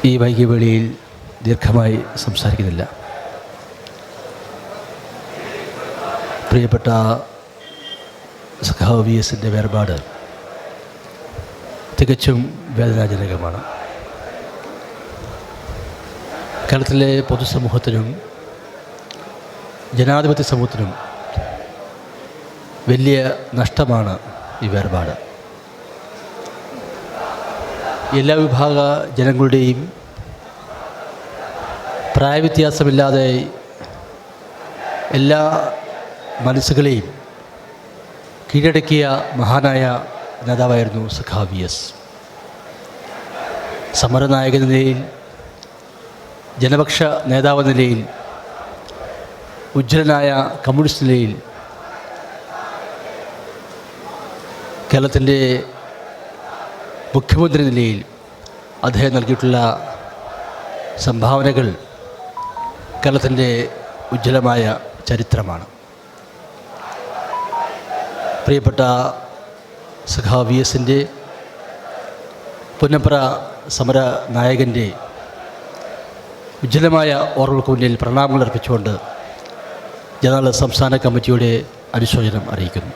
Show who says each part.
Speaker 1: ഈ വൈകിയ വേളയിൽ ദീർഘമായി സംസാരിക്കുന്നില്ല. പ്രിയപ്പെട്ട സഖാവ് VS-ൻ്റെ വേർപാട് തികച്ചും വേദനാജനകമാണ്. കേരളത്തിലെ പൊതുസമൂഹത്തിനും ജനാധിപത്യ സമൂഹത്തിനും വലിയ നഷ്ടമാണ് ഈ വേർപാട്. എല്ലാ വിഭാഗ ജനങ്ങളുടെയും പ്രായവ്യത്യാസമില്ലാതെ എല്ലാ മനസ്സുകളെയും കീഴടക്കിയ മഹാനായ നേതാവായിരുന്നു സഖാവ് VS. സമരനായക നിലയിൽ, ജനപക്ഷ നേതാവ് നിലയിൽ, ഉജ്ജ്വലനായ കമ്മ്യൂണിസ്റ്റ് നിലയിൽ കേരളത്തിൻ്റെ മുഖ്യമന്ത്രി നിലയിൽ അദ്ദേഹം നൽകിയിട്ടുള്ള സംഭാവനകൾ കേരളത്തിൻ്റെ ഉജ്ജ്വലമായ ചരിത്രമാണ്. പ്രിയപ്പെട്ട സഖാവ് VS-ൻ്റെ പുന്നപ്ര സമര നായകൻ്റെ ഉജ്ജ്വലമായ ഓർമ്മകൾക്ക് മുന്നിൽ പ്രണാമങ്ങൾ അർപ്പിച്ചുകൊണ്ട് ജനറൽ സംസ്ഥാന കമ്മിറ്റിയുടെ അനുശോചനം അറിയിക്കുന്നു.